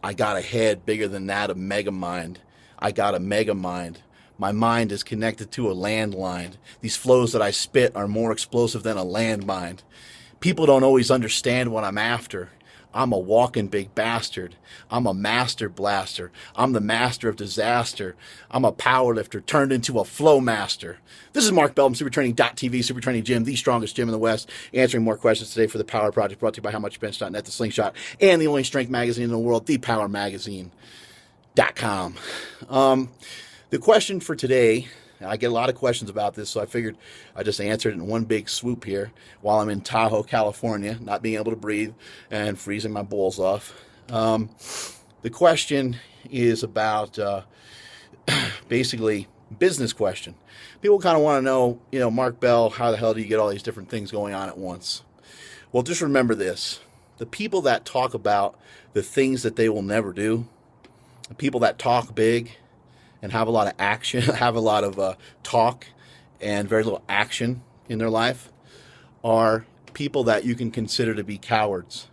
I got a head bigger than that of Megamind. I got a mega mind. My mind is connected to a landline. These flows that I spit are more explosive than a landmine. People don't always understand what I'm after. I'm a walking big bastard. I'm a master blaster. I'm the master of disaster. I'm a powerlifter turned into a flow master. This is Mark Bell from SuperTraining.tv, Super Training Gym, the strongest gym in the West, answering more questions today for the Power Project, brought to you by HowMuchBench.net, the Slingshot, and the only strength magazine in the world, thepowermagazine.com. The question for today, I get a lot of questions about this, so I figured I just answered it in one big swoop here while I'm in Tahoe, California, not being able to breathe and freezing my balls off. The question is about basically business question. People kind of want to know, Mark Bell, how the hell do you get all these different things going on at once? Well, just remember this. The people that talk about the things that they will never do, the people that talk big and have a lot of action, have a lot of talk and very little action in their life, are people that you can consider to be cowards,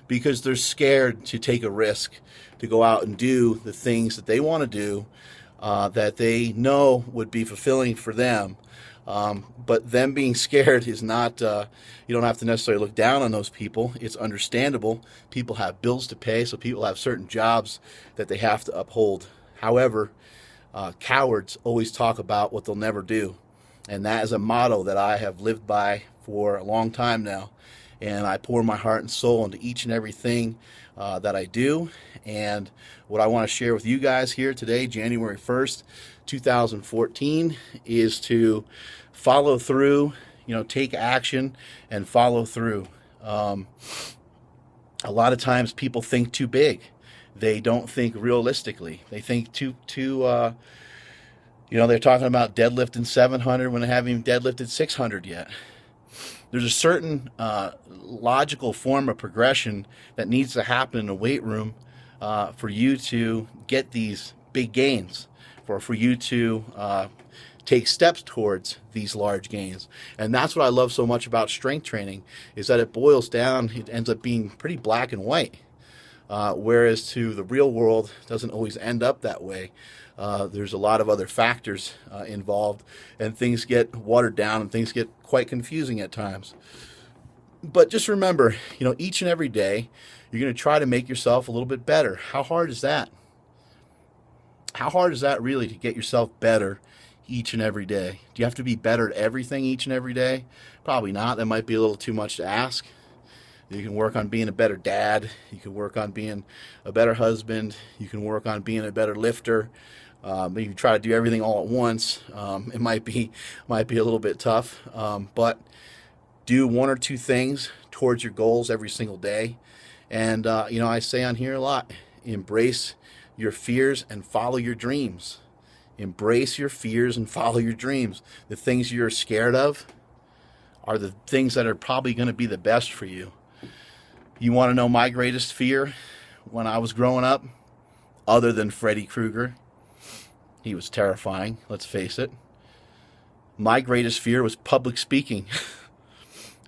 because they're scared to take a risk, to go out and do the things that they want to do, that they know would be fulfilling for them. But them being scared is not, you don't have to necessarily look down on those people. It's understandable. People have bills to pay, so people have certain jobs that they have to uphold. However, cowards always talk about what they'll never do. And that is a motto that I have lived by for a long time now. And I pour my heart and soul into each and everything that I do. And what I want to share with you guys here today, January 1st, 2014, is to follow through, take action and follow through. A lot of times people think too big. They don't think realistically. They think too they're talking about deadlifting 700 when they haven't even deadlifted 600 yet. There's a certain logical form of progression that needs to happen in a weight room for you to get these big gains, for you to take steps towards these large gains. And that's what I love so much about strength training, is that it boils down, it ends up being pretty black and white. Whereas to the real world, it doesn't always end up that way. There's a lot of other factors involved, and things get watered down and things get quite confusing at times. But just remember, each and every day, you're going to try to make yourself a little bit better. How hard is that? How hard is that really, to get yourself better each and every day? Do you have to be better at everything each and every day? Probably not. That might be a little too much to ask. You can work on being a better dad. You can work on being a better husband. You can work on being a better lifter. But you try to do everything all at once, it might be a little bit tough. But do one or two things towards your goals every single day. And I say on here a lot: embrace your fears and follow your dreams. Embrace your fears and follow your dreams. The things you're scared of are the things that are probably going to be the best for you. You want to know my greatest fear when I was growing up? Other than Freddy Krueger. He was terrifying, let's face it. My greatest fear was public speaking.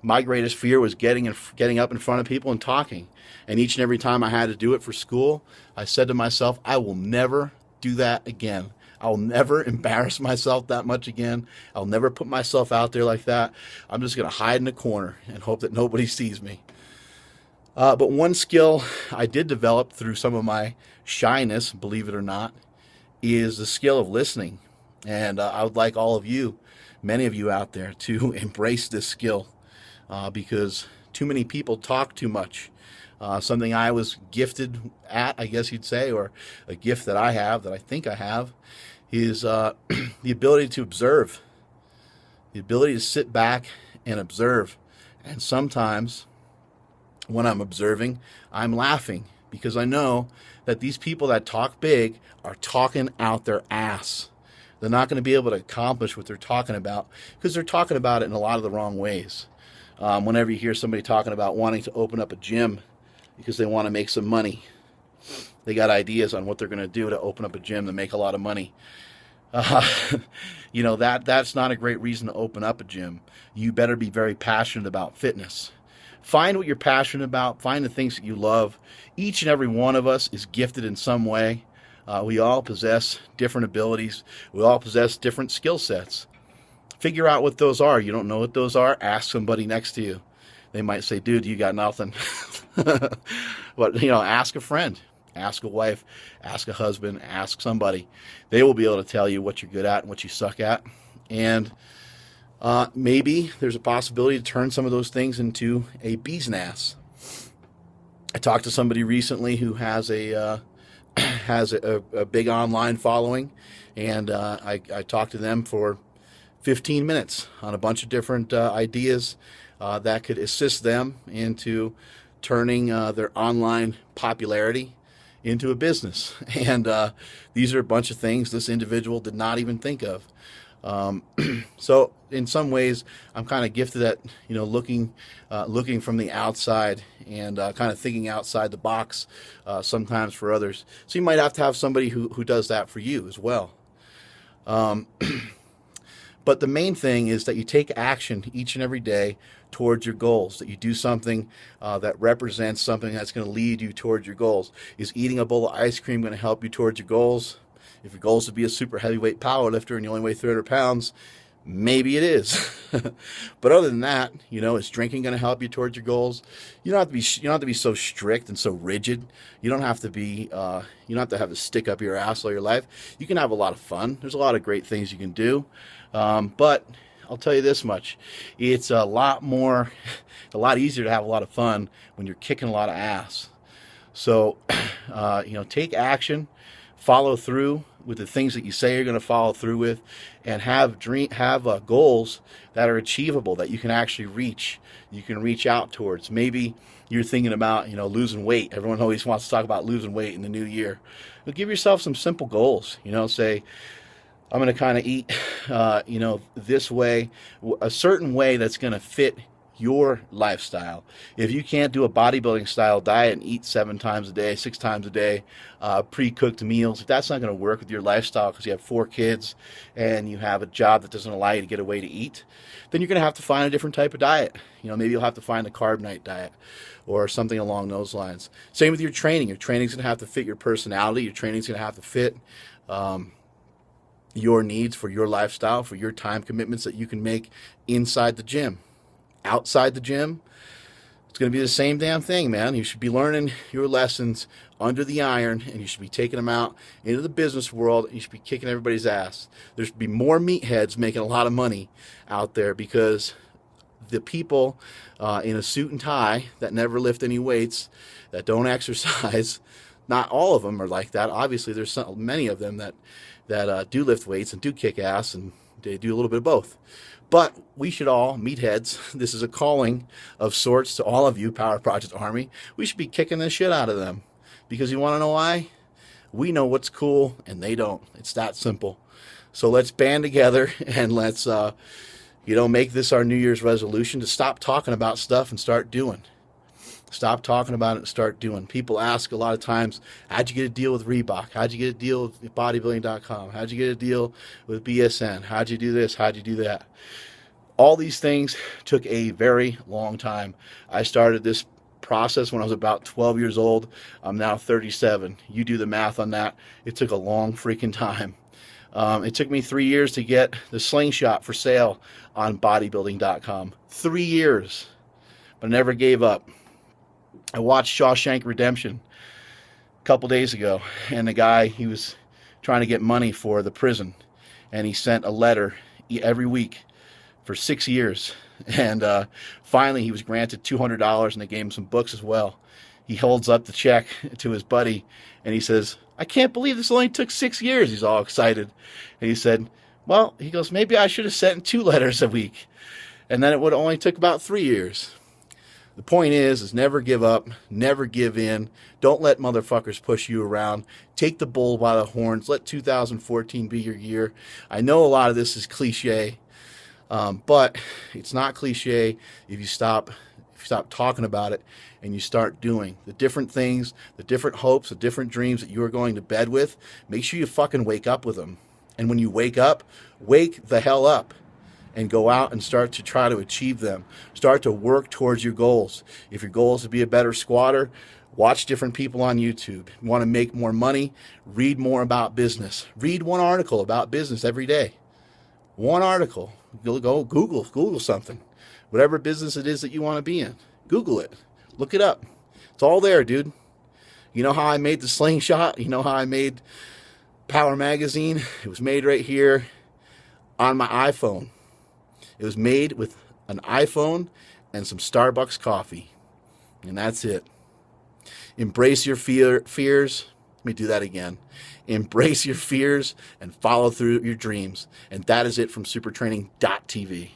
My greatest fear was getting up in front of people and talking. And each and every time I had to do it for school, I said to myself, I will never do that again. I'll never embarrass myself that much again. I'll never put myself out there like that. I'm just going to hide in a corner and hope that nobody sees me. But one skill I did develop through some of my shyness, believe it or not, is the skill of listening. And I would like all of you, many of you out there, to embrace this skill, because too many people talk too much. Something I was gifted at, I guess you'd say, or a gift that I have, that I think I have, is the ability to observe, the ability to sit back and observe. And sometimes when I'm observing, I'm laughing, because I know that these people that talk big are talking out their ass. They're not going to be able to accomplish what they're talking about, because they're talking about it in a lot of the wrong ways. Whenever you hear somebody talking about wanting to open up a gym because they want to make some money, they got ideas on what they're going to do to open up a gym to make a lot of money. That's not a great reason to open up a gym. You better be very passionate about fitness. Find what you're passionate about. Find the things that you love. Each and every one of us is gifted in some way. We all possess different abilities. We all possess different skill sets. Figure out what those are. You don't know what those are? Ask somebody next to you. They might say, dude, you got nothing. But, ask a friend, ask a wife, ask a husband, ask somebody. They will be able to tell you what you're good at and what you suck at. And maybe there's a possibility to turn some of those things into a bee's nest. I talked to somebody recently who has a big online following, and I talked to them for 15 minutes on a bunch of different ideas that could assist them into turning their online popularity into a business. And these are a bunch of things this individual did not even think of. So in some ways, I'm kind of gifted at looking from the outside and kind of thinking outside the box sometimes for others. So you might have to have somebody who does that for you as well. But the main thing is that you take action each and every day towards your goals, that you do something that represents something that's going to lead you towards your goals. Is eating a bowl of ice cream going to help you towards your goals? If your goal is to be a super heavyweight powerlifter and you only weigh 300 pounds, maybe it is. But other than that, is drinking going to help you towards your goals? You don't have to be so strict and so rigid. You don't have to be. You don't have to have a stick up your ass all your life. You can have a lot of fun. There's a lot of great things you can do. But I'll tell you this much: it's a lot easier to have a lot of fun when you're kicking a lot of ass. So, take action, follow through with the things that you say you're going to follow through with, and have goals that are achievable, that you can actually reach. You can reach out towards. Maybe you're thinking about losing weight. Everyone always wants to talk about losing weight in the new year. But give yourself some simple goals. Say, I'm going to kind of eat, this way, a certain way that's going to fit your lifestyle. If you can't do a bodybuilding style diet and eat 7 times a day, 6 times a day, pre-cooked meals, if that's not going to work with your lifestyle because you have 4 kids and you have a job that doesn't allow you to get away to eat, then you're going to have to find a different type of diet. Maybe you'll have to find a carb night diet or something along those lines. Same with your training. Your training's going to have to fit your personality. Your training's going to have to fit your needs for your lifestyle, for your time commitments that you can make inside the gym. Outside the gym, it's going to be the same damn thing, man. You should be learning your lessons under the iron, and you should be taking them out into the business world, and you should be kicking everybody's ass. There should be more meatheads making a lot of money out there, because the people in a suit and tie that never lift any weights, that don't exercise, not all of them are like that. Obviously, there's many of them that do lift weights and do kick ass, and they do a little bit of both. But we should all, meatheads, this is a calling of sorts to all of you, Power Project Army. We should be kicking the shit out of them. Because you want to know why? We know what's cool, and they don't. It's that simple. So let's band together, and let's, make this our New Year's resolution to stop talking about stuff and start doing. Stop talking about it and start doing. People ask a lot of times, how'd you get a deal with Reebok? How'd you get a deal with bodybuilding.com? How'd you get a deal with BSN? How'd you do this? How'd you do that? All these things took a very long time. I started this process when I was about 12 years old. I'm now 37. You do the math on that. It took a long freaking time. It took me 3 years to get the slingshot for sale on bodybuilding.com. 3 years. But I never gave up. I watched Shawshank Redemption a couple days ago, and the guy, he was trying to get money for the prison, and he sent a letter every week for 6 years, and finally he was granted $200, and they gave him some books as well. He holds up the check to his buddy, and he says, I can't believe this only took 6 years. He's all excited, and he said, well, he goes, maybe I should have sent 2 letters a week, and then it would have only took about 3 years. The point is never give up, never give in. Don't let motherfuckers push you around. Take the bull by the horns. Let 2014 be your year. I know a lot of this is cliche, but it's not cliche if you stop talking about it and you start doing the different things, the different hopes, the different dreams that you are going to bed with. Make sure you fucking wake up with them. And when you wake up, wake the hell up. and go out and start to try to achieve them. Start to work towards your goals. If your goal is to be a better squatter, watch different people on YouTube. You want to make more money, read more about business. Read one article about business every day. One article. Go Google something. Whatever business it is that you want to be in. Google it. Look it up. It's all there, dude. You know how I made the Slingshot? You know how I made Power Magazine? It was made right here on my iPhone. It was made with an iPhone and some Starbucks coffee. And that's it. Embrace your fears. Let me do that again. Embrace your fears and follow through your dreams. And that is it from supertraining.tv.